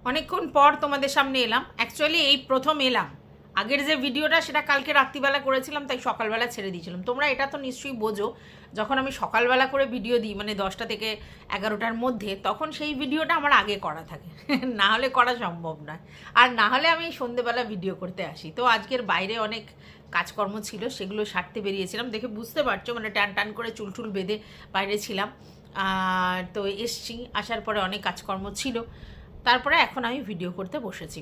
অনেকক্ষণ পর তোমাদের সামনে এলাম। অ্যাকচুয়ালি এই প্রথম এলাম। আগের যে ভিডিওটা সেটা কালকে রাত্রিবেলা করেছিলাম, তাই সকালবেলা ছেড়ে দিয়েছিলাম। তোমরা এটা তো নিশ্চয়ই বোঝো, যখন আমি সকালবেলা করে ভিডিও দিই মানে 10টা থেকে 11টার মধ্যে, তখন সেই ভিডিওটা আমার আগে করা থাকে না হলে করা সম্ভব নয়। আর না হলে আমি সন্ধেবেলা ভিডিও করতে আসি। তো আজকের বাইরে অনেক কাজকর্ম ছিল, সেগুলো সারতে বেরিয়েছিলাম। দেখে বুঝতে পারছো, মানে টান টান করে চুল বেঁধে বাইরে ছিলাম। তো এসছি, আসার পরে অনেক কাজকর্ম ছিল, তারপরে এখন আমি ভিডিও করতে বসেছি।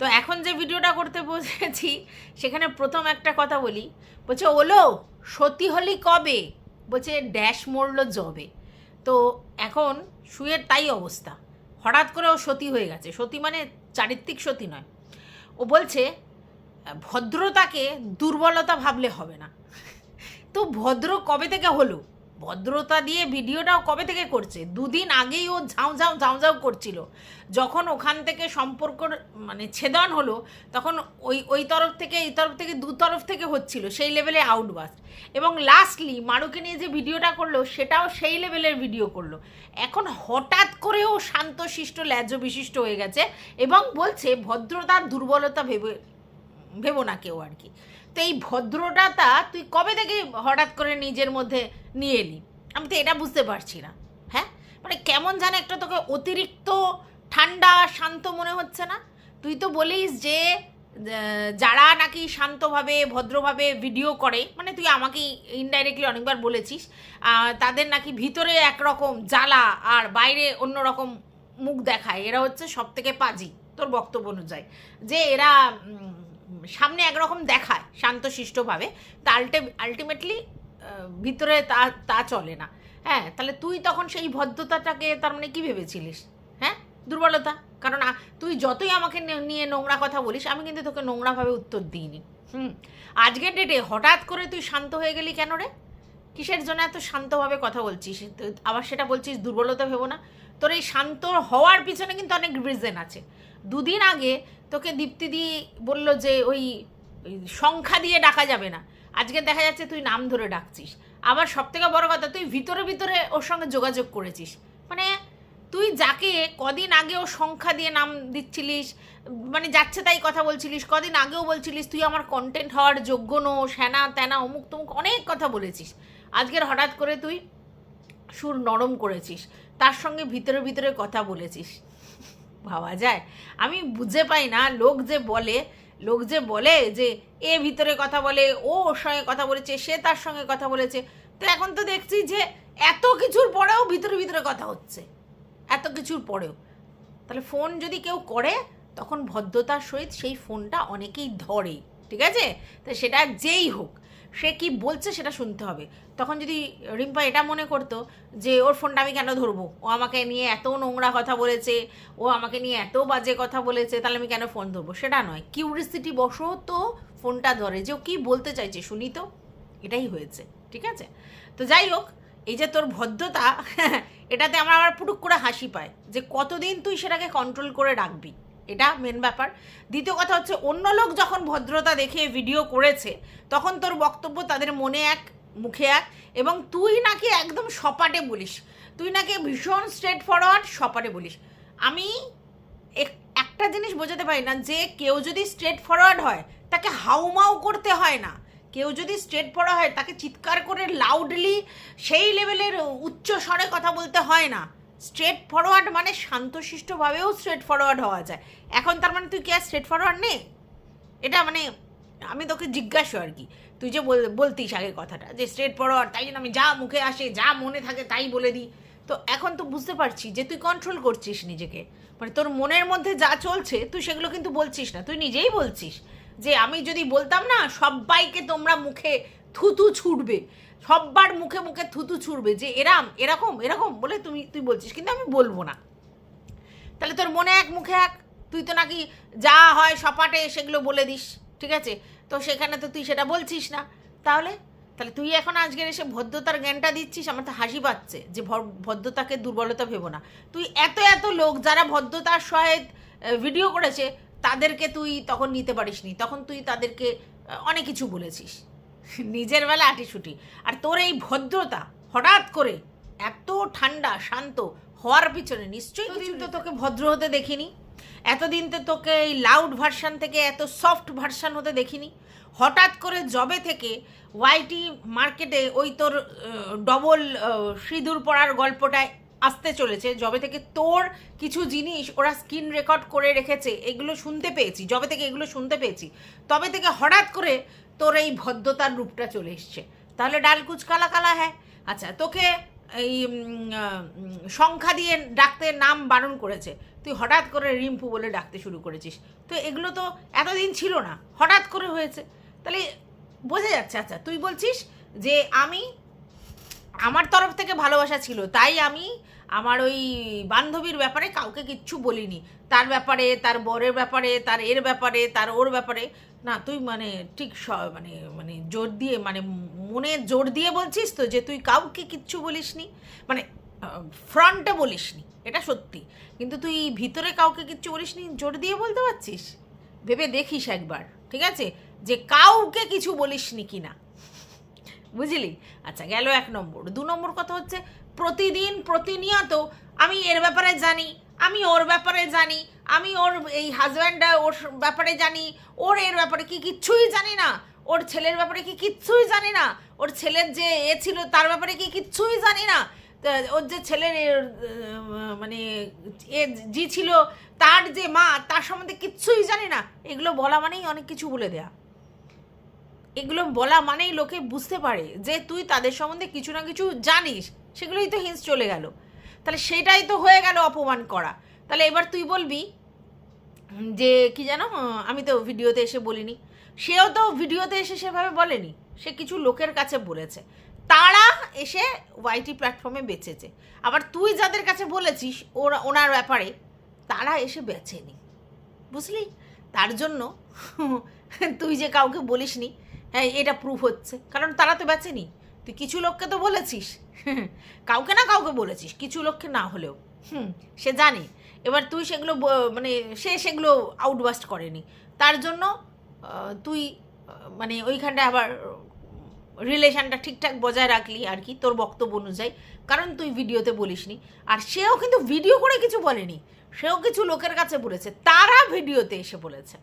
তো এখন যে ভিডিওটা করতে বসেছি সেখানে প্রথম একটা কথা বলি। বলছে ওলো সতী হলি কবে, বলছে ড্যাশ মরলো জবে। তো এখন শুয়ের তাই অবস্থা, হঠাৎ করে ও সতী হয়ে গেছে। সতী মানে চারিত্রিক সতী নয়। ও বলছে ভদ্রতাকে দুর্বলতা ভাবলে হবে না। তো ভদ্র কবে থেকে হলো? ভদ্রতা দিয়ে ভিডিওটাও কবে থেকে করছে? দুদিন আগেই ও ঝাউ করছিল। যখন ওখান থেকে সম্পর্ক মানে ছেদন হলো, তখন ওই তরফ থেকে এই তরফ থেকে দু তরফ থেকে হচ্ছিল সেই লেভেলে আউটবাস্ট। এবং লাস্টলি মারুকে নিয়ে যে ভিডিওটা করলো সেটাও সেই লেভেলের ভিডিও করলো। এখন হঠাৎ করেও শান্তশিষ্ট ল্যাজ্জ বিশিষ্ট হয়ে গেছে এবং বলছে ভদ্রতার দুর্বলতা ভেবো না কেউ আর কি। তো এই ভদ্রতাটা তুই কবে থেকে হঠাৎ করে নিজের মধ্যে নিয়ে এলি? আমি তো এটা বুঝতে পারছি না। হ্যাঁ, মানে কেমন জানে একটা তোকে অতিরিক্ত ঠান্ডা শান্ত মনে হচ্ছে না? তুই তো বলিস যে যারা নাকি শান্তভাবে ভদ্রভাবে ভিডিও করে, মানে তুই আমাকে ইনডাইরেক্টলি অনেকবার বলেছিস, তাদের নাকি ভিতরে একরকম জ্বালা আর বাইরে অন্য রকম মুখ দেখায়, এরা হচ্ছে সব থেকে পাজি তোর বক্তব্য অনুযায়ী। যে এরা সামনে একরকম দেখায় শান্তশিষ্টভাবে, তা আলটিমেটলি ভিতরে তা তা চলে না। হ্যাঁ, তাহলে তুই তখন সেই ভদ্রতাটাকে তার মানে কী ভেবেছিলিস? হ্যাঁ, দুর্বলতা। কারণ তুই যতই আমাকে নিয়ে নোংরা কথা বলিস, আমি কিন্তু তোকে নোংরাভাবে উত্তর দিইনি। আজকের ডেটে হঠাৎ করে তুই শান্ত হয়ে গেলি কেন রে? কিসের জন্য এত শান্তভাবে কথা বলছিস? আবার সেটা বলছিস দুর্বলতা ভেবো না। তোর এই শান্ত হওয়ার পিছনে কিন্তু অনেক রিজন আছে। দুদিন আগে তোকে দীপ্তিদি বলল যে ওই সংখ্যা দিয়ে ডাকা যাবে না, আজকে দেখা যাচ্ছে তুই নাম ধরে ডাকছিস। আবার সবথেকে বড় কথা, তুই ভিতরে ভিতরে ওর সঙ্গে যোগাযোগ করেছিস। মানে তুই যাকে কদিন আগে ও সংখ্যা দিয়ে নাম দিচ্ছিলিস, মানে যাচ্ছে তাই কথা বলছিলিস, কদিন আগেও বলছিলিস তুই আমার কন্টেন্ট হওয়ার যোগ্য নো, শ্যানা ত্যানা অমুক তমুক অনেক কথা বলেছিস। আজকের হঠাৎ করে তুই সুর নরম করেছিস, তার সঙ্গে ভিতরে ভিতরে কথা বলেছিস। ভাবা যায়? আমি বুঝে পাই না, লোক যে বলে যে এ ভিতরে কথা বলে, ও ওর সঙ্গে কথা বলেছে, সে তার সঙ্গে কথা বলেছে। তো এখন তো দেখছি যে এত কিছুর পরেও ভিতরে ভিতরে কথা হচ্ছে, এত কিছুর পরেও। তাহলে ফোন যদি কেউ করে তখন ভদ্রতার সহিত সেই ফোনটা অনেকেই ধরে, ঠিক আছে? তো সেটা যেই হোক, সে কি বলছে সেটা শুনতে হবে। তখন যদি রিম্পা এটা মনে করতো যে ওর ফোনটা আমি কেন ধরবো, ও আমাকে নিয়ে এত নোংরা কথা বলেছে, ও আমাকে নিয়ে এত বাজে কথা বলেছে, তাহলে আমি কেন ফোন ধরবো, সেটা নয়। কিউরিসিটি বশত তো ফোনটা ধরে যে ও কী বলতে চাইছে শুনি তো, এটাই হয়েছে, ঠিক আছে? তো যাই হোক, এই যে তোর ভদ্রতা এটাতে আমার আবার পুটুক করে হাসি পায় যে কতদিন তুই সেটাকে কন্ট্রোল করে রাখবি, এটা মেন ব্যাপার। দ্বিতীয় কথা হচ্ছে, অন্য লোক যখন ভদ্রতা দেখে ভিডিও করেছে তখন তোর বক্তব্য তাদের মনে এক মুখে এক, এবং তুই নাকি একদম সপাটে বলিস, তুই নাকি ভীষণ স্ট্রেট ফরওয়ার্ড সপাটে বলিস। আমি একটা জিনিস বোঝাতে পারি না, যে কেউ যদি স্ট্রেট ফরওয়ার্ড হয় তাকে হাউমাউ করতে হয় না। কেউ যদি স্ট্রেট ফরওয়ার্ড হয় তাকে চিৎকার করে লাউডলি সেই লেভেলের উচ্চ স্বরে কথা বলতে হয় না। স্ট্রেট ফরওয়ার্ড মানে শান্তশিষ্টভাবেও স্ট্রেট ফরওয়ার্ড হওয়া যায়। এখন তার মানে তুই কি আর স্ট্রেট ফরওয়ার্ড নেই? এটা মানে আমি তোকে জিজ্ঞাসা আর কি, তুই যে বলতিস আগে কথাটা যে স্ট্রেট ফরওয়ার্ড, তাই জন্য আমি যা মুখে আসে যা মনে থাকে তাই বলে দিই। তো এখন তো বুঝতে পারছি যে তুই কন্ট্রোল করছিস নিজেকে, মানে তোর মনের মধ্যে যা চলছে তুই সেগুলো কিন্তু বলছিস না। তুই নিজেই বলছিস যে আমি যদি বলতাম না সবাইকে তোমরা মুখে থুতু ছুটবে, সব্বার মুখে মুখে থুতু ছুটবে, যে এরকম এরকম বলে তুই বলছিস, কিন্তু আমি বলবো না। তাহলে তোর মনে এক মুখে এক, তুই তো নাকি যা হয় সপাটে সেগুলো বলে দিস, ঠিক আছে? তো সেখানে তো তুই সেটা বলছিস না। তাহলে তাহলে তুই এখন আজকের এসে ভদ্রতার জ্ঞানটা দিচ্ছিস, আমার তো হাসি পাচ্ছে যে ভদ্রতাকে দুর্বলতা ভেবো না। তুই এত লোক যারা ভদ্রতার সহিত ভিডিও করেছে তাদেরকে তুই তখন নিতে পারিসনি, তখন তুই তাদেরকে অনেক কিছু বলেছিস নিজের বেলা আটিসুটি। আর তোর এই ভদ্রতা হঠাৎ করে এত ঠান্ডা শান্ত হওয়ার পিছনে নিশ্চয়ই এতদিন তো তোকে ভদ্র হতে দেখিনি, এতদিন তো তোকে এই লাউড ভার্সান থেকে এত সফট ভার্সান হতে দেখিনি। হঠাৎ করে জবে থেকে ওয়াইটি মার্কেটে ওই তোর ডবল সিঁদুর পড়ার গল্পটায় আসতে চলেছে, যবে থেকে তোর কিছু জিনিস ওরা স্ক্রিন রেকর্ড করে রেখেছে, এগুলো শুনতে পেয়েছি, যবে থেকে এগুলো শুনতে পেয়েছি তবে থেকে হঠাৎ করে তোর এই ভদ্রতার রূপটা চলে এসছে। তাহলে ডাল কুচ কালা কালা হ্যাঁ। আচ্ছা, তোকে এই সংখ্যা দিয়ে ডাকতে নাম বারণ করেছে, তুই হঠাৎ করে রিম্পু বলে ডাকতে শুরু করেছিস। তো এগুলো তো এতদিন ছিল না, হঠাৎ করে হয়েছে। তাহলে বোঝা যাচ্ছে। আচ্ছা, তুই বলছিস যে আমি আমার তরফ থেকে ভালোবাসা ছিল তাই আমি আমার ওই বান্ধবীর ব্যাপারে কাউকে কিচ্ছু বলিনি, তার ব্যাপারে, তার বরের ব্যাপারে, তার এর ব্যাপারে, তার ওর ব্যাপারে না। তুই মানে ঠিক মানে মানে জোর দিয়ে, মানে মনে জোর দিয়ে বলছিস তো যে তুই কাউকে কিচ্ছু বলিসনি, মানে ফ্রন্টে বলিসনি, এটা সত্যি, কিন্তু তুই ভিতরে কাউকে কিচ্ছু বলিসনি জোর দিয়ে বলতে পারছিস? ভেবে দেখিস একবার, ঠিক আছে, যে কাউকে কিছু বলিসনি কি না, বুঝলি? আচ্ছা, গেল 1 নম্বর। 2 নম্বর কথা হচ্ছে প্রতিদিন প্রতিনিয়ত আমি এর ব্যাপারে জানি, আমি ওর ব্যাপারে জানি, আমি ওর এই হাজব্যান্ড ওর ব্যাপারে জানি, ওর এর ব্যাপারে কি কিচ্ছুই জানি না, ওর ছেলের ব্যাপারে কি কিচ্ছুই জানি না, ওর ছেলের যে ছিল তার ব্যাপারে কি কিচ্ছুই জানি না, ওর যে ছেলের মানে এ জি ছিল তার যে মা, তার সম্বন্ধে কিচ্ছুই জানি না। এগুলো বলা মানেই অনেক কিছু বলে দেয়া, এগুলো বলা মানেই লোকে বুঝতে পারে যে তুই তাদের সম্বন্ধে কিছু না কিছু জানিস, সেগুলোই তো হিন্স চলে গেল। তাহলে সেটাই তো হয়ে গেল অপমান করা। তাহলে এবার তুই বলবি যে কি জানো, আমি তো ভিডিওতে এসে বলিনি, সেও তো ভিডিওতে এসে সেভাবে বলেনি, সে কিছু লোকের কাছে বলেছে, তারা এসে ওয়াইটি প্ল্যাটফর্মে বেচেছে। আবার তুই যাদের কাছে বলেছিস ওনার ব্যাপারে, তারা এসে বেচেনি, বুঝলি? তার জন্য তুই যে কাউকে বলিসনি, হ্যাঁ, এটা প্রুফ হচ্ছে, কারণ তারা তো বেচেনি। তুই কিছু লোককে তো বলেছিস, কাউকে না কাউকে বলেছিস, কিছু লোককে না হলেও সে জানে। এবার তুই সেগুলো মানে সে সেগুলো আউটবাস্ট করেনি, তার জন্য তুই মানে ওইখানটায় আবার রিলেশনটা ঠিকঠাক বজায় রাখলি আর কি, তোর বক্তব্য অনুযায়ী, কারণ তুই ভিডিওতে বলিসনি। আর সেও কিন্তু ভিডিও করে কিছু বলেনি, সেও কিছু লোকের কাছে বলেছে, তারা ভিডিওতে এসে বলেছে।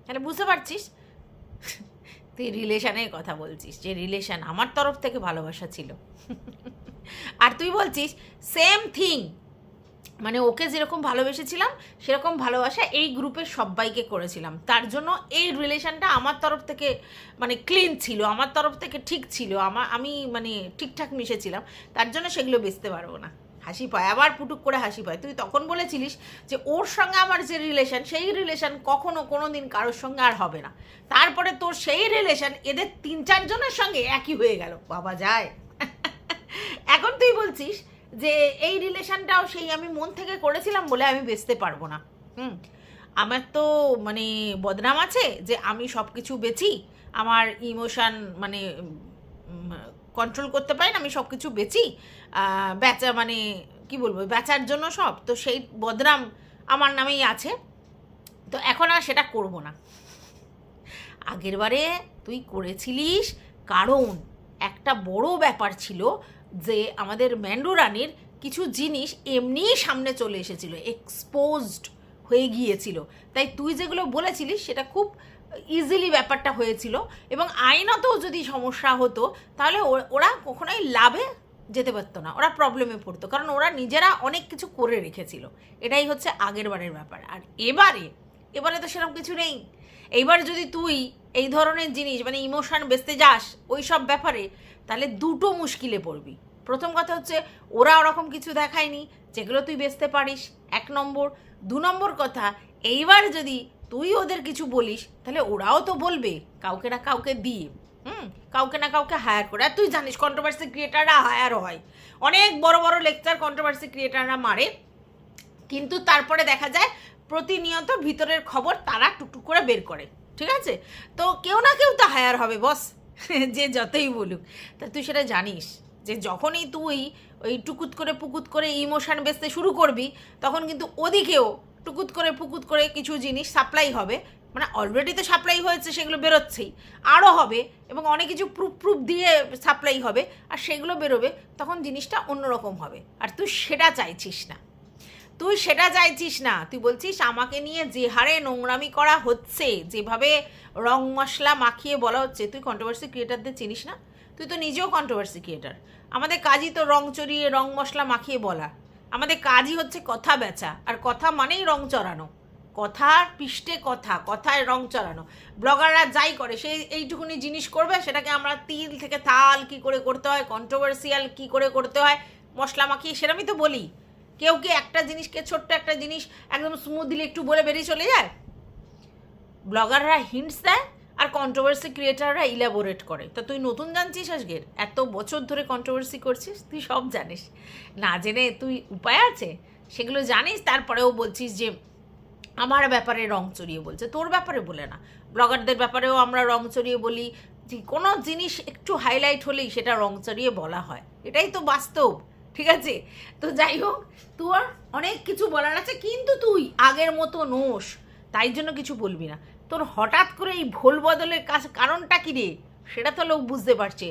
তাহলে বুঝতে পারছিস তুই রিলেশনের কথা বলছিস, যে রিলেশন আমার তরফ থেকে ভালোবাসা ছিল। আর তুই বলছিস সেম থিং, মানে ওকে যেরকম ভালোবেসেছিলাম সেরকম ভালোবাসা এই গ্রুপের সবাইকে করেছিলাম, তার জন্য এই রিলেশনটা আমার তরফ থেকে মানে ক্লিন ছিল, আমার তরফ থেকে ঠিক ছিল, আমি মানে ঠিকঠাক মিশেছিলাম, তার জন্য সেগুলো বেচতে পারবো না। হাসি পায়, আবার পুটুক করে হাসি পায়। তুই তখন বলেছিলিস যে ওর সঙ্গে আমার যে রিলেশন, সেই রিলেশন কখনো কোনো দিন কারোর সঙ্গে আর হবে না। তারপরে তোর সেই রিলেশন এদের 3-4 জনের সঙ্গে একই হয়ে গেল, বাবা যায়। এখন তুই বলছিস যে এই রিলেশনটাও সেই আমি মন থেকে করেছিলাম বলে আমি বেচতে পারবো না। আমার তো মানে বদনাম আছে যে আমি সব কিছু বেচি, আমার ইমোশন মানে কন্ট্রোল করতে পারি না, আমি সব কিছু বেচি, বেচা মানে কি বলবো, বেচার জন্য সব, তো সেই বদনাম আমার নামেই আছে, তো এখন আর সেটা করব না। আগের বারে তুই করেছিলিস কারণ একটা বড় ব্যাপার ছিল যে আমাদের ম্যান্ডো রানীর কিছু জিনিস এমনিই সামনে চলে এসেছিল, এক্সপোজড হয়ে গিয়েছিল, তাই তুই যেগুলো বলেছিলিস সেটা খুব ইজিলি ব্যাপারটা হয়েছিল, এবং আইনত যদি সমস্যা হতো তাহলে ওরা কখনোই লাভে যেতে পারতো না, ওরা প্রবলেমে পড়তো, কারণ ওরা নিজেরা অনেক কিছু করে রেখেছিল। এটাই হচ্ছে আগের বারের ব্যাপার। আর এবারে তো সেরকম কিছু নেই। এইবার যদি তুই এই ধরনের জিনিস মানে ইমোশন বেচতে যাস ওই সব ব্যাপারে, তাহলে দুটো মুশকিলে পড়বি। প্রথম কথা হচ্ছে ওরা ওরকম কিছু দেখায়নি যেগুলো তুই বেচতে পারিস, 1 নম্বর। 2 নম্বর কথা, এইবার যদি তুই ওদের কিছু বলিস তাহলে ওরাও তো বলবে কাউকে না কাউকে দিয়ে, কাউকে না কাউকে হায়ার করে। আর তুই জানিস কন্ট্রোভার্সি ক্রিয়েটাররা হায়ার হয়, অনেক বড় বড় লেকচার কন্ট্রোভার্সি ক্রিয়েটাররা মারে, কিন্তু তারপরে দেখা যায় প্রতিনিয়ত ভিতরের খবর তারা টুকটুক করে বের করে, ঠিক আছে? তো কেউ না কেউ তো হায়ার হবে বস, যে যতই বলুক। তা তুই সেটা জানিস যে যখনই তুই ওই টুকুত করে পুকুত করে ইমোশন বেচতে শুরু করবি, তখন কিন্তু ওদিকেও টুকুত করে পুকুত করে কিছু জিনিস সাপ্লাই হবে, মানে অলরেডি তো সাপ্লাই হয়েছে, সেগুলো বেরোচ্ছেই, আরও হবে, এবং অনেক কিছু প্রুফ দিয়ে সাপ্লাই হবে, আর সেগুলো বেরোবে, তখন জিনিসটা অন্যরকম হবে। আর তুই সেটা চাইছিস না, তুই বলছিস আমাকে নিয়ে যে হারে নোংরামি করা হচ্ছে, যেভাবে রং মশলা মাখিয়ে বলা হচ্ছে। তুই কন্ট্রোভার্সি ক্রিয়েটারদের চিনিস না? তুই তো নিজেও কন্ট্রোভার্সি ক্রিয়েটার। আমাদের কাজই তো রং চড়িয়ে রং মশলা মাখিয়ে বলা, আমাদের কাজই হচ্ছে কথা বেচা, আর কথা মানেই রং চড়ানো, কথার পৃষ্ঠে কথায় রং চড়ানো। ব্লগাররা যাই করে সেই এইটুকুনি জিনিস করবে, সেটাকে আমরা তিল থেকে তাল কি করে করতে হয়, কন্ট্রোভার্সিয়াল কি করে করতে হয়, মশলা মাখিয়ে, সেরকমই তো বলি। কেউ কি একটা জিনিসকে, ছোট্ট একটা জিনিস একদম স্মুথলি একটু বলে বেরিয়ে চলে যায়? ব্লগাররা হিন্টস দেয়, আর কন্ট্রোভার্সি ক্রিয়েটাররা ইলাবোরেট করে। তা তুই নতুন জানছিস আজকের? এত বছর ধরে কন্ট্রোভার্সি করছিস, তুই সব জানিস, না জেনে তুই উপায় আছে? সেগুলো জানিস, তারপরেও বলছিস যে আমার ব্যাপারে রং চড়িয়ে বলছে। তোর ব্যাপারে বলে না, ব্লগারদের ব্যাপারেও আমরা রং চড়িয়ে বলি, যে কোনো জিনিস একটু হাইলাইট হলেই সেটা রং চড়িয়ে বলা হয়, এটাই তো বাস্তব। ঠিক আছে, তো যাই হোক, তোর অনেক কিছু বলার আছে, কিন্তু তুই আগের মতো নোস, তাই জন্য কিছু বলবি না। তোর হঠাৎ করে এই ভোল বদলের কারণটা কী রে, সেটা তো লোক বুঝতে পারছে।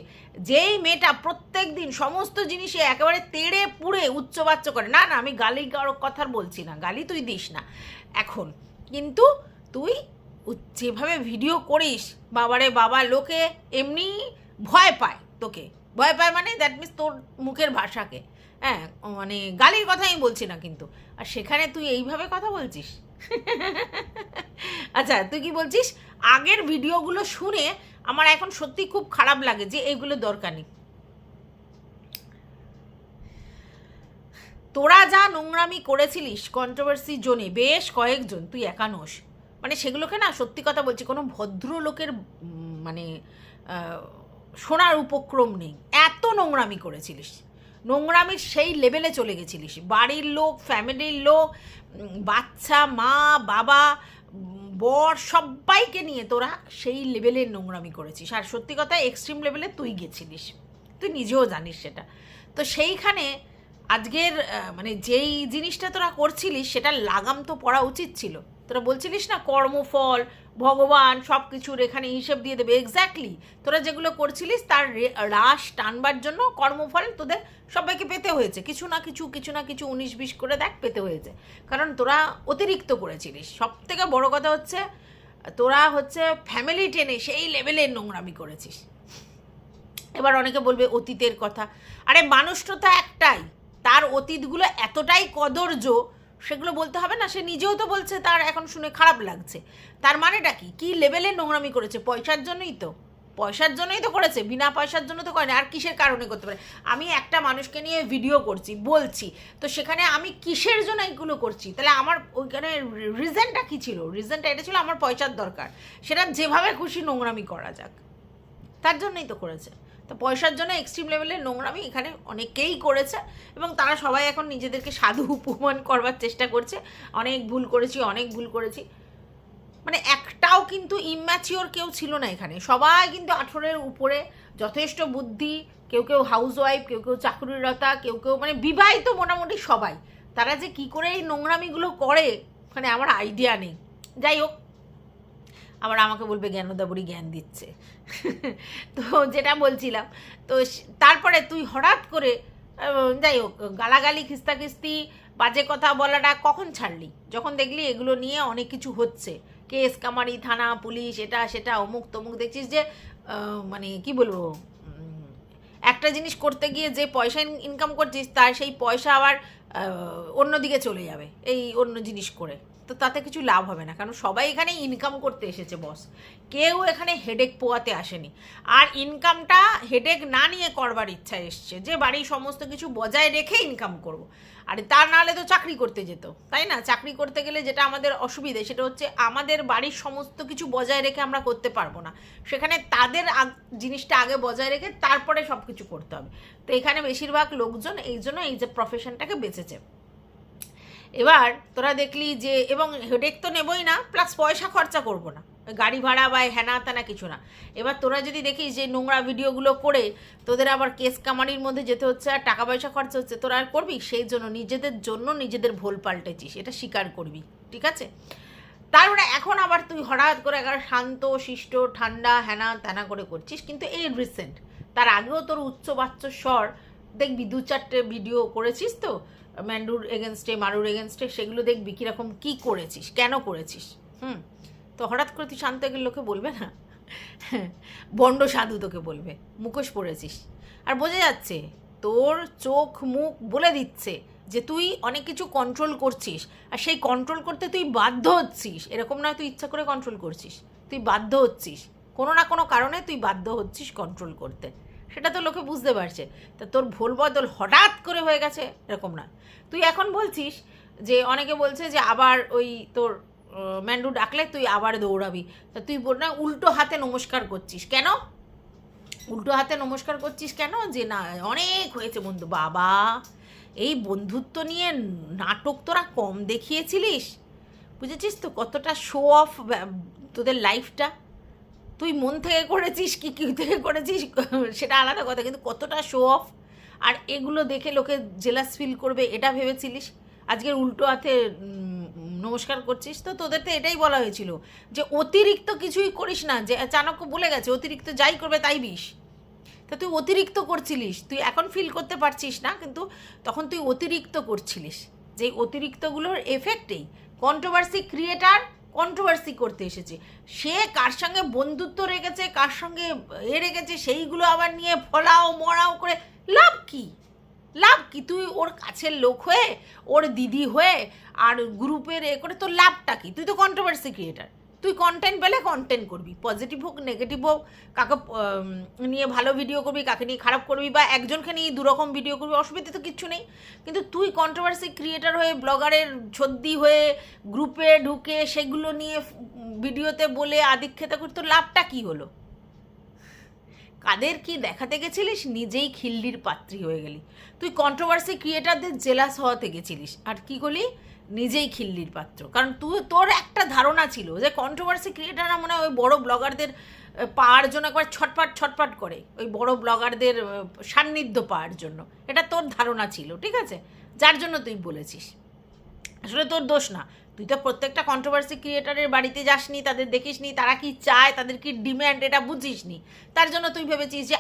যেই মেয়েটা প্রত্যেক দিন সমস্ত জিনিসে একেবারে তেড়ে পুড়ে উচ্চবাচ্য করে, না না আমি গালি কথার বলছি না, গালি তুই দিস না এখন, কিন্তু তুই যেভাবে ভিডিও করিস, বাবারে বাবা, লোকে এমনি ভয় পায়, তোকে ভয় পায়, মানে দ্যাট মিনস তোর মুখের ভাষাকে, হ্যাঁ, মানে গালির কথা আমি বলছি না কিন্তু, আর সেখানে তুই এইভাবে কথা বলছিস। আচ্ছা, তুই কি বলছিস? আগের ভিডিওগুলো শুনে আমার এখন সত্যি খুব খারাপ লাগে যে এইগুলো দরকার নেই। তোরা যা নোংরামি করেছিলিস কন্ট্রোভার্সি জোনে, বেশ কয়েকজন, তুই একা নোস, মানে সেগুলোকে না, সত্যি কথা বলছি, কোনো ভদ্রলোকের মানে শোনার উপক্রম নেই, এত নোংরামি করেছিলিস, নোংরামির সেই লেভেলে চলে গেছিলিস। বাড়ির লোক, ফ্যামিলির লোক, বাচ্চা, মা, বাবা, বর, সবাইকে নিয়ে তোরা সেই লেভেলের নোংরামি করেছিস, আর সত্যি কথা এক্সট্রিম লেভেলে তুই গেছিলিস, তুই নিজেও জানিস সেটা। তো সেইখানে আজকের মানে যেই জিনিসটা তোরা করছিলিস, সেটা লাগাম তো পড়া উচিত ছিল। তোরা বলছিলিস না কর্মফল ভগবান সব কিছুর এখানে হিসেব দিয়ে দেবে, এক্স্যাক্টলি তোরা যেগুলো করছিলিস তার রাশ টানবার জন্য কর্মফল তোদের সবাইকে পেতে হয়েছে, কিছু না কিছু 19-20 করে দেখ পেতে হয়েছে, কারণ তোরা অতিরিক্ত করেছিলিস। সব থেকে বড় কথা হচ্ছে তোরা হচ্ছে ফ্যামিলি টেনে সেই লেভেলের নোংরামি করেছিস। এবার অনেকে বলবে অতীতের কথা, আরে মানুষটা তো একটাই, তার অতীতগুলো এতটাই কদর্য, সেগুলো বলতে হবে না? সে নিজেও তো বলছে তার এখন শুনে খারাপ লাগছে, তার মানেটা কি লেভেলের নোংরামি করেছে? পয়সার জন্যই তো করেছে, বিনা পয়সার জন্য তো করে না, আর কিসের কারণে করতে পারে? আমি একটা মানুষকে নিয়ে ভিডিও করছি, বলছি, তো সেখানে আমি কিসের জন্য এগুলো করছি? তাহলে আমার ওইখানে রিজনটা কী ছিল? রিজনটা এটা ছিল আমার পয়সার দরকার, সেটা যেভাবে খুশি নোংরামি করা যাক, তার জন্যই তো করেছে। তো পয়সার জন্য এক্সট্রিম লেভেলের নোংরামি এখানে অনেকেই করেছে, এবং তারা সবাই এখন নিজেদেরকে সাধু উপমান করবার চেষ্টা করছে, অনেক ভুল করেছি, মানে একটাও কিন্তু ইম্যাচিওর কেউ ছিল না এখানে, সবাই কিন্তু 18-এর উপরে, যথেষ্ট বুদ্ধি, কেউ হাউস ওয়াইফ, কেউ চাকরিরতা, কেউ মানে বিবাহিত, মোটামুটি সবাই। তারা যে কি করে এই নোংরামিগুলো করে, মানে আমার আইডিয়া নেই। যাই হোক, আবার আমাকে বলবে জ্ঞানদাবরী জ্ঞান দিচ্ছে। তো যেটা বলছিলাম, তো তারপরে তুই হঠাৎ করে, যাই হোক, গালাগালি, খিস্তাখিস্তি, বাজে কথা বলাটা কখন ছাড়লি? যখন দেখলি এগুলো নিয়ে অনেক কিছু হচ্ছে, কেস কামারি, থানা, পুলিশ, এটা সেটা, অমুক তমুক, দেখছিস যে মানে কি বলবো, একটা জিনিস করতে গিয়ে যে পয়সা ইনকাম করছিস, তার সেই পয়সা আবার অন্যদিকে চলে যাবে এই অন্য জিনিস করে, তো তাতে কিছু লাভ হবে না, কারণ সবাই এখানে ইনকাম করতে এসেছে বস, কেউ এখানে হেডেক পোয়াতে আসেনি। আর ইনকামটা হেডেক না নিয়ে করবার ইচ্ছা এসছে, যে বাড়ির সমস্ত কিছু বজায় রেখে ইনকাম করব। আর তা নাহলে তো চাকরি করতে যেত, তাই না? চাকরি করতে গেলে যেটা আমাদের অসুবিধে, সেটা হচ্ছে আমাদের বাড়ির সমস্ত কিছু বজায় রেখে আমরা করতে পারবো না, সেখানে তাদের জিনিসটা আগে বজায় রেখে তারপরে সব কিছু করতে হবে। তো এখানে বেশিরভাগ লোকজন এই জন্য এই যে প্রফেশনটাকে বেঁচেছে। এবার তোরা দেখলি যে, এবং হেডেক তো নেবই না, প্লাস পয়সা খরচা করবো না, গাড়ি ভাড়া বা হ্যানা তানা কিছু না। এবার তোরা যদি দেখিস যে নোংরা ভিডিওগুলো করে তোদের আবার কেস কামারির মধ্যে যেতে হচ্ছে, আর টাকা পয়সা খরচা হচ্ছে, তোরা আর করবি? সেই জন্য নিজেদের ভোল পাল্টেছিস, এটা স্বীকার করবি, ঠিক আছে? তারপরে এখন আবার তুই হঠাৎ করে একবার শান্ত শিষ্ট ঠান্ডা হ্যানা ত্যানা করে করছিস, কিন্তু এই রিসেন্ট, তার আগেও তোর উচ্চ বাচ্চ স্বর দেখবি 2-4টে ভিডিও করেছিস তো ম্যান্ডুর এগেনস্টে মারুর এগেনস্টে, সেগুলো দেখবি কীরকম কী করেছিস, কেন করেছিস। তো হঠাৎ করে তুই শান্ত এগুলো লোকে বলবে না, বন্ড সাধু তোকে বলবে, মুখোশ পড়েছিস। আর বোঝা যাচ্ছে তোর চোখ মুখ বলে দিচ্ছে যে তুই অনেক কিছু কন্ট্রোল করছিস, আর সেই কন্ট্রোল করতে তুই বাধ্য হচ্ছিস। এরকম না তুই ইচ্ছা করে কন্ট্রোল করছিস, তুই বাধ্য হচ্ছিস, কোনো না কোনো কারণে তুই বাধ্য হচ্ছিস কন্ট্রোল করতে, সেটা তো লোকে বুঝতে পারছে। তা তোর ভুল বদল হঠাৎ করে হয়ে গেছে এরকম না। তুই এখন বলছিস যে অনেকে বলছে যে আবার ওই তোর ম্যান্ডু ডাকলে তুই আবার দৌড়াবি, তা তুই বল না উল্টো হাতে নমস্কার করছিস কেন? উল্টো হাতে নমস্কার করছিস কেন? যে না অনেক হয়েছে বন্ধু। বাবা, এই বন্ধুত্ব নিয়ে নাটক তোরা কম দেখিয়েছিলিস, বুঝেছিস তো কতটা শো অফ তোদের লাইফটা। তুই মন থেকে করেছিস কি কী থেকে করেছিস সেটা আলাদা কথা, কিন্তু কতটা শো অফ। আর এগুলো দেখে লোকে জেলাস ফিল করবে এটা ভেবেছিলিস? আজকের উল্টো হাতে নমস্কার করছিস। তো তোদের তো এটাই বলা হয়েছিল যে অতিরিক্ত কিছুই করিস না, যে চাণক্য বলে গেছে অতিরিক্ত যাই করবে তাই বিষ। তা তুই অতিরিক্ত করছিলিস, তুই এখন ফিল করতে পারছিস না, কিন্তু তখন তুই অতিরিক্ত করছিলিস। যে অতিরিক্তগুলোর এফেক্টেই কন্ট্রোভার্সি ক্রিয়েটার কন্ট্রোভার্সি করতে এসেছে, সে কার সঙ্গে বন্ধুত্ব রেখেছে কার সঙ্গে রেখেছে সেইগুলো আবার নিয়ে ফলাও মরাও করে লাভ কি? লাভ কি? তুই ওর কাছের লোক হয়ে ওর দিদি হয়ে আর গ্রুপের করে তোর লাভটা কি? তুই তো কন্ট্রোভার্সি ক্রিয়েটার, তুই কন্টেন্ট পেলে কন্টেন্ট করবি, পজিটিভ হোক নেগেটিভ হোক, কাকে নিয়ে ভালো ভিডিও করবি কাকে নিয়ে খারাপ করবি, বা একজনকে নিয়ে দুরকম ভিডিও করবি, অসুবিধা তো কিচ্ছু নেই। কিন্তু তুই কন্ট্রোভার্সি ক্রিয়েটার হয়ে ব্লগারের ছদ্দি হয়ে গ্রুপে ঢুকে সেগুলো নিয়ে ভিডিওতে বলে আদিক্ষেতা করতে তোর লাভটা কী হলো? কাদের কি দেখাতে গেছিলিস? নিজেই খিল্লির পাত্রী হয়ে গেলি। তুই কন্ট্রোভার্সি ক্রিয়েটারদের জেলাস হওয়াতে গেছিলিস, আর কি করলি? নিজেই খিল্লির পাত্র। কারণ তোর একটা ধারণা ছিল যে কন্ট্রোভার্সি ক্রিয়েটাররা মনে হয় ওই বড়ো ব্লগারদের পাওয়ার জন্য একবার ছটফট করে, ওই বড়ো ব্লগারদের সান্নিধ্য পাওয়ার জন্য, এটা তোর ধারণা ছিল, ঠিক আছে, যার জন্য তুই বলেছিস। আসলে তোর দোষ না, তুই তো প্রত্যেকটা কন্ট্রোভার্সি ক্রিয়েটারের বাড়িতে যাসনি, তাদের দেখিসনি, তারা কি চায়, তাদের কি ডিম্যান্ড, এটা বুঝিসনি। তার জন্য তুই ভেবেছিস যে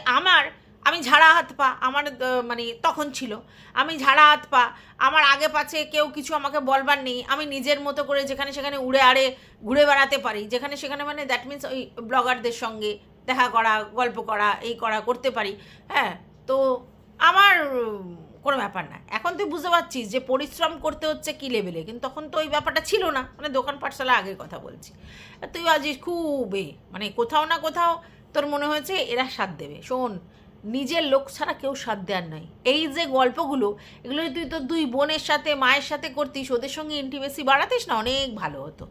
আমি ঝাড়া হাত পা, আমার মানে তখন ছিল আমি ঝাড়া হাত পা, আমার আগে পাছে কেউ কিছু আমাকে বলবার নেই, আমি নিজের মতো করে যেখানে সেখানে উড়ে আড়ে ঘুরে বেড়াতে পারি, যেখানে সেখানে মানে দ্যাট মিনস ওই ব্লগারদের সঙ্গে দেখা করা, গল্প করা, এই করা করতে পারি। হ্যাঁ, তো আমার কোনো ব্যাপার না। এখন তুই বুঝতে পারছিস যে পরিশ্রম করতে হচ্ছে কী লেভেলে, কিন্তু তখন তো ওই ব্যাপারটা ছিল না, মানে দোকান পাঠশালা আগের কথা বলছি। তুই আছিস খুব মানে কোথাও না কোথাও তোর মনে হয়েছে এরা সাথ দেবে। শোন, নিজের লোক ছাড়া কেউ সাথ দেওয়ার নয়। এই যে গল্পগুলো, এগুলো তুই তো দুই বোনের সাথে মায়ের সাথে করতিস, ওদের সঙ্গে ইন্টিমেসি বাড়াতিস না, অনেক ভালো হতো,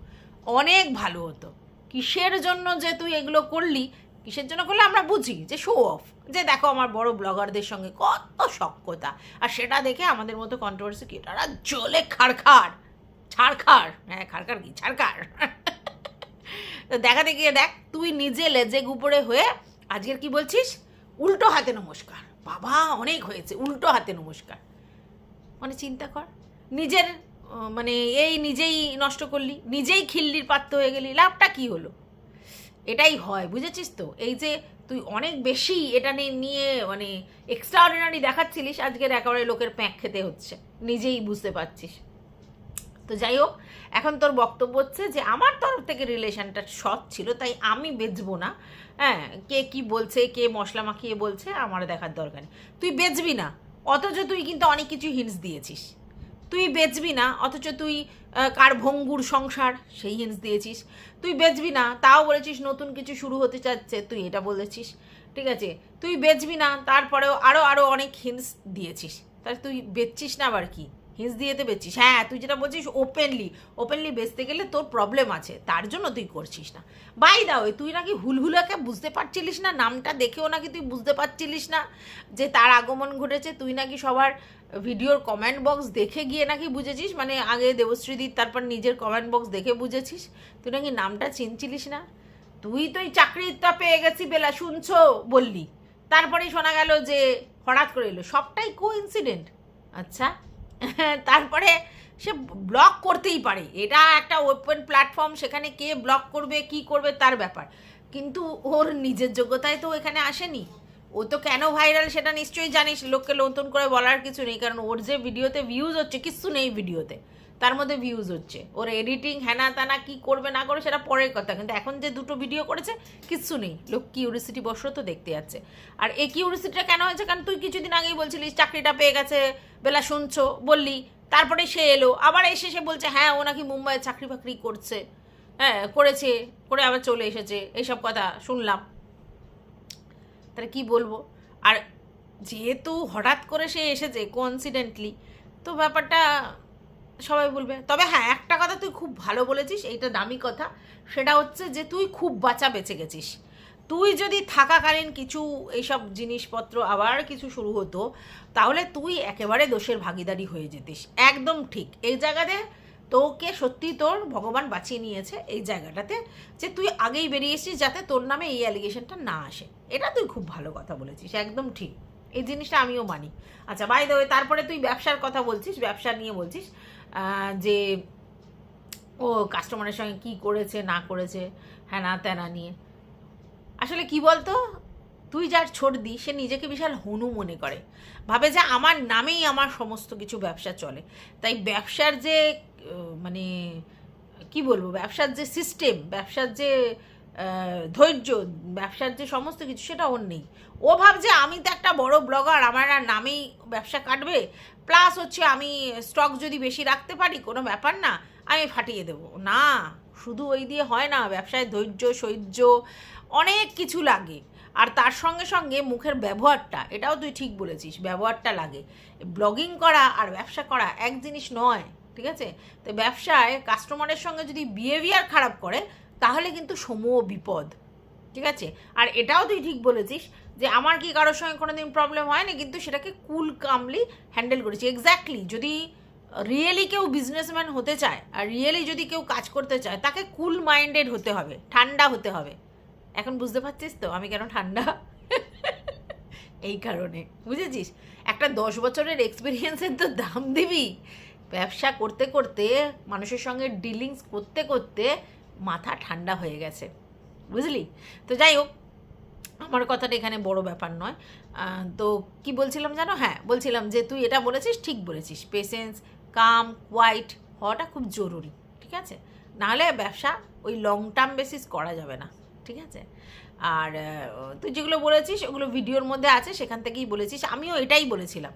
অনেক ভালো হতো। কিসের জন্য যে তুই এগুলো করলি, কিসের জন্য করলে আমরা বুঝি, যে শো অফ, যে দেখো আমার বড় ব্লগারদের সঙ্গে কত সক্ষতা, আর সেটা দেখে আমাদের মতো কন্ট্রোভার্সি ক্রিয়েটাররা জ্বলে ছাড়খাড়, হ্যাঁ খাড়খাড় কি ছাড়খাড়। তো দেখাতে গিয়ে দেখ তুই নিজে লেজে গুপড়ে হয়ে আজকের কি বলছিস, উল্টো হাতে নমস্কার। বাবা, অনেক হয়েছে উল্টো হাতে নমস্কার, মানে চিন্তা কর, নিজের মানে এই নিজেই নষ্ট করলি, নিজেই খিল্লির পাত্র হয়ে গেলি, লাভটা কি হলো? এটাই হয়, বুঝেছিস তো? এই যে তুই অনেক বেশি এটা নিয়ে মানে এক্সট্রা অর্ডিনারি দেখাচ্ছিলিস, আজকের একেবারে লোকের প্যাঁক খেতে হচ্ছে, নিজেই বুঝতে পারছিস। তো যাই হোক, এখন তোর বক্তব্য হচ্ছে যে আমার তরফ থেকে রিলেশনটা সৎ ছিল, তাই আমি বেচবো না। হ্যাঁ, কে কি বলছে, কে মশলা মাখিয়ে বলছে, আমার দেখার দরকার নেই। তুই বেচবি না, অথচ তুই কিন্তু অনেক কিছু হিন্টস দিয়েছিস। তুই বেচবি না, অথচ তুই কার ভঙ্গুর সংসার সেই হিন্টস দিয়েছিস। তুই বেচবি না, তাও বলেছিস নতুন কিছু শুরু হতে চাচ্ছে, তুই এটা বলেছিস, ঠিক আছে। তুই বেচবি না, তারপরেও আরও অনেক হিন্টস দিয়েছিস। তাহলে তুই বেচছিস না আবার কি? হিন্স দিয়েতে বেচছিস। হ্যাঁ, তুই যেটা বলছিস ওপেনলি বেচতে গেলে তোর প্রবলেম আছে, তার জন্য তুই করছিস না। বাই দা ওয়ে, তুই নাকি হুলহুলাকে বুঝতে পারছিলিস না, নামটা দেখেও নাকি তুই বুঝতে পারছিলিস না যে তার আগমন ঘটেছে। তুই নাকি সবার ভিডিওর কমেন্ট বক্স দেখে গিয়ে নাকি বুঝেছিস, মানে আগে দেবশ্রীদির তারপর নিজের কমেন্ট বক্স দেখে বুঝেছিস। তুই নাকি নামটা চিনছিলিস না। তুই তো এই চাকরিটা পেয়ে গেছি বেলা শুনছো বললি, তারপরেই শোনা গেল যে হঠাৎ করে এলো, সবটাই কোইন্সিডেন্ট। আচ্ছা, তারপরে সে ব্লক করতেই পারে, এটা একটা ওপেন প্ল্যাটফর্ম, সেখানে কে ব্লক করবে কি করবে তার ব্যাপার, কিন্তু ওর নিজের যোগ্যতায় তো এখানে আসেনি। ও তো কেন ভাইরাল সেটা নিশ্চয়ই জানিস, লোককে নতুন করে বলার কিছু নেই, কারণ ওর যে ভিডিওতে ভিউজ হচ্ছে, কিচ্ছু নেই ভিডিওতে, তার মধ্যে ভিউজ হচ্ছে, ওর এডিটিং হ্যানা তানা কি করবে না করে সেটা পরের কথা, কিন্তু এখন যে দুটো ভিডিও করেছে কিচ্ছু নেই, লোক কিউরিসিটি বসো তো দেখতে যাচ্ছে। আর এই কিউরিসিটিটা কেন হয়েছে, কারণ তুই কিছুদিন আগেই বলছিলিস চাকরিটা পেয়ে গেছে, বেলা শুনছো বললি, তারপরে সে এলো আবার এসে সে বলছে হ্যাঁ ও নাকি মুম্বাইয়ে চাকরি বাকরি করছে, হ্যাঁ করেছে, করে আবার চলে এসেছে, এইসব কথা শুনলাম। তাহলে কি বলবো, আর যেহেতু হঠাৎ করে সে এসেছে কোইন্সিডেন্টলি, তো ব্যাপারটা সবাই বলবে। তবে হ্যাঁ একটা কথা তুই খুব ভালো বলেছিস, এইটা দামি কথা, সেটা হচ্ছে যে তুই খুব বাঁচা বেঁচে গেছিস। তুই যদি থাকাকালীন কিছু এইসব জিনিসপত্র আবার কিছু শুরু হতো, তাহলে তুই একেবারে দোষের ভাগিদারি হয়ে যেতিস, একদম ঠিক। এই জায়গাতে তোকে সত্যি তোর ভগবান বাঁচিয়ে নিয়েছে এই জায়গাটাতে, যে তুই আগেই বেরিয়ে এসেছিস যাতে তোর নামে এই অ্যালিগেশনটা না আসে, এটা তুই খুব ভালো কথা বলেছিস, একদম ঠিক, এই জিনিসটা আমিও মানি। আচ্ছা বাই দ্য ওয়ে, তারপরে তুই ব্যবসার কথা বলছিস, ব্যবসা নিয়ে বলছিস যে ও কাস্টমারের সঙ্গে কি করেছে না করেছে হ্যানা ত্যানা নিয়ে। আসলে কি বলতো, তুই যার ছোট দি সে নিজেকে বিশাল হনু মনে করে, ভাবে যে আমার নামেই আমার সমস্ত কিছু ব্যবসা চলে, তাই ব্যবসার যে মানে কি বলবো, ব্যবসার যে সিস্টেম, ব্যবসার যে ধৈর্য, ব্যবসার যে সমস্ত কিছু সেটা ওর নেই। ও ভাবছে আমি তো একটা বড় ব্লগার, আমার আর নামেই ব্যবসা কাটবে, প্লাস হচ্ছে আমি স্টক যদি বেশি রাখতে পারি কোনো ব্যাপার না, আমি ফাটিয়ে দেবো না। শুধু ওই দিয়ে হয় না, ব্যবসায় ধৈর্য সহ্য অনেক কিছু লাগে, আর তার সঙ্গে সঙ্গে মুখের ব্যবহারটা, এটাও তুই ঠিক বলেছিস, ব্যবহারটা লাগে। ব্লগিং করা আর ব্যবসা করা এক জিনিস নয়, ঠিক আছে? তো ব্যবসায় কাস্টমারের সঙ্গে যদি বিহেভিয়ার খারাপ করে তাহলে কিন্তু সমূহ বিপদ, ঠিক আছে? আর এটাও তুই ঠিক বলেছিস যে আমার কি কারোর সঙ্গে কোনোদিন প্রবলেম হয়নি, কিন্তু সেটাকে কুল কামলি হ্যান্ডেল করেছি। এক্স্যাক্টলি, যদি রিয়েলি কেউ বিজনেসম্যান হতে চায় আর রিয়েলি যদি কেউ কাজ করতে চায়, তাকে কুল মাইন্ডেড হতে হবে, ঠান্ডা হতে হবে। এখন বুঝতে পারছিস তো আমি কেন ঠান্ডা? এই কারণে, বুঝেছিস? একটা 10 বছরের এক্সপিরিয়েন্সের তো দাম দিবি। ব্যবসা করতে করতে, মানুষের সঙ্গে ডিলিংস করতে করতে মাথা ঠান্ডা হয়ে গেছে, বুঝলি? তো যাই হোক, আমার কথাটা এখানে বড় ব্যাপার নয়। তো কি বলছিলাম জানো, হ্যাঁ বলছিলাম যে তুই এটা বলেছিস, ঠিক বলেছিস, পেশেন্স, কাম, কোয়াইট হওয়াটা খুব জরুরি, ঠিক আছে? নাহলে ব্যবসা ওই লং টার্ম বেসিস করা যাবে না, ঠিক আছে? আর তুই যেগুলো বলেছিস ওগুলো ভিডিওর মধ্যে আছে, সেখান থেকেই বলেছিস, আমিও এটাই বলেছিলাম।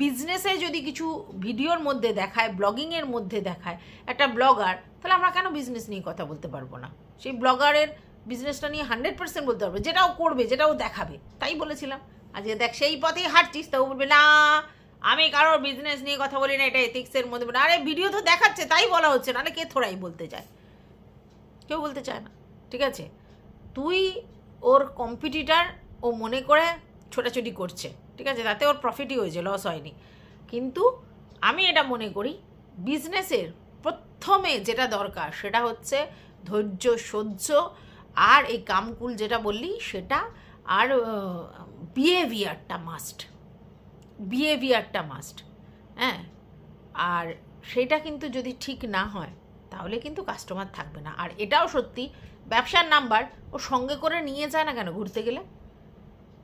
বিজনেসে যদি কিছু ভিডিওর মধ্যে দেখায়, ব্লগিংয়ের মধ্যে দেখায় একটা ব্লগার, তাহলে আমরা কেন বিজনেস নিয়ে কথা বলতে পারবো না? সেই ব্লগারের বিজনেসটা নিয়ে 100% বলতে পারবে, যেটাও করবে, যেটাও দেখাবে, তাই বলেছিলাম। আজকে দেখ সেই পথেই হাঁটছিস, তাও বলবে না আমি কারোর বিজনেস নিয়ে কথা বলি না, এটা এথিক্সের মধ্যে। আরে ভিডিও তো দেখাচ্ছে তাই বলা হচ্ছে, নাহলে কে থোড়াই বলতে চায়? কেউ বলতে চায় না, ঠিক আছে? তুই ওর কম্পিটিটার, ও মনে করে ছোটাছুটি করছে, ঠিক আছে, তাতে ওর প্রফিটই হয়েছে, লস হয়নি। কিন্তু আমি এটা মনে করি বিজনেসের প্রথমে যেটা দরকার সেটা হচ্ছে ধৈর্য সহ্য, আর এই কামকুল যেটা বললি সেটা, আর বিহেভিয়ারটা মাস্ট, বিহেভিয়ারটা মাস্ট, হ্যাঁ। আর সেটা কিন্তু যদি ঠিক না হয় তাহলে কিন্তু কাস্টমার থাকবে না। আর এটাও সত্যি, ব্যবসার নাম্বার ও সঙ্গে করে নিয়ে যায় না কেন ঘুরতে গেলে?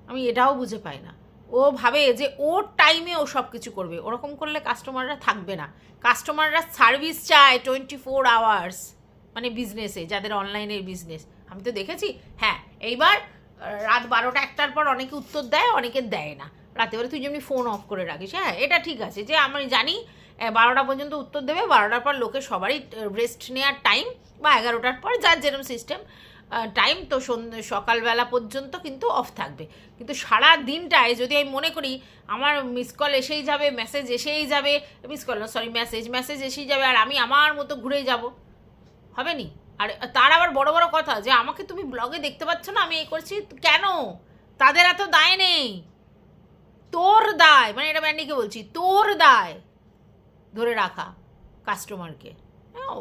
আমি এটাও বুঝে পাই না। ও ভাবে যে ওর টাইমে ও সব কিছু করবে, ওরকম করলে কাস্টমাররা থাকবে না। কাস্টমাররা সার্ভিস চায় 24 আওয়ার্স, মানে বিজনেসে, যাদের অনলাইনের বিজনেস আমি তো দেখেছি। হ্যাঁ, এইবার রাত 12টা 1টার পর অনেকে উত্তর দেয়, অনেকে দেয় না। রাতেবেলা তুই যেমনি ফোন অফ করে রাখিস, হ্যাঁ এটা ঠিক আছে, যে আমি জানি 12টা পর্যন্ত উত্তর দেবে, 12টার পর লোকের সবারই রেস্ট নেওয়ার টাইম, বা 11টার পর যার যেরকম সিস্টেম টাইম, তো সকালবেলা পর্যন্ত কিন্তু অফ থাকবে। কিন্তু সারা দিনটায় যদি আমি মনে করি আমার মিস কল এসেই যাবে, মেসেজ এসেই যাবে, মিস কল না সরি মেসেজ এসেই যাবে, আর আমি আমার মতো ঘুরেই যাব, হবে নি? আর তার আবার বড় বড় কথা যে আমাকে তুমি ব্লগে দেখতে পাচ্ছ না আমি এই করছি, কেন? তাদের এত দায় নেই, তোর দায়, মানে এটা ম্যান্ডিকে বলছি, তোর দায় ধরে রাখা কাস্টমারকে।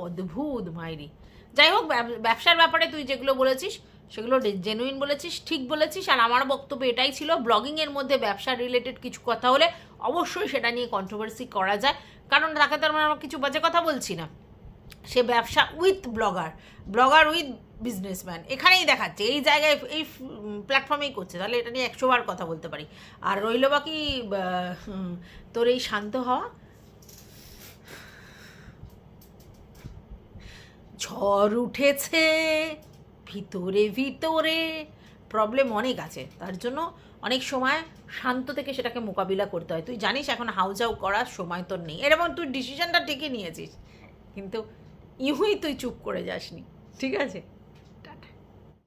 অদ্ভুত মাইরি। যাই হোক, ব্যবসার ব্যাপারে তুই যেগুলো বলেছিস সেগুলো জেনুইন বলেছিস, ঠিক বলেছিস। আর আমার বক্তব্য এটাই ছিল, ব্লগিংয়ের মধ্যে ব্যবসা রিলেটেড কিছু কথা হলে অবশ্যই সেটা নিয়ে কন্ট্রোভার্সি করা যায়, কারণ তাকে তার মানে আমরা কিছু বাজে কথা বলছি না, সে ব্যবসা with blogger, blogger with businessman, এখানেই দেখাচ্ছে, এই জায়গায় এই প্ল্যাটফর্মেই করছে, তাহলে এটা নিয়ে 100 বার কথা বলতে পারি। আর রইল বাকি তোর এই শান্ত হওয়া, ঝড় উঠেছে ভিতরে ভিতরে, প্রবলেম অনেক আছে, তার জন্য অনেক সময় শান্ত থেকে সেটাকে মোকাবিলা করতে হয়। তুই জানিস এখন হাউজাউ করার সময় তোর নেই, এরকম তুই ডিসিশনটা ঠিকই নিয়েছিস, কিন্তু ইহুই তুই চুপ করে যাসনি, ঠিক আছে।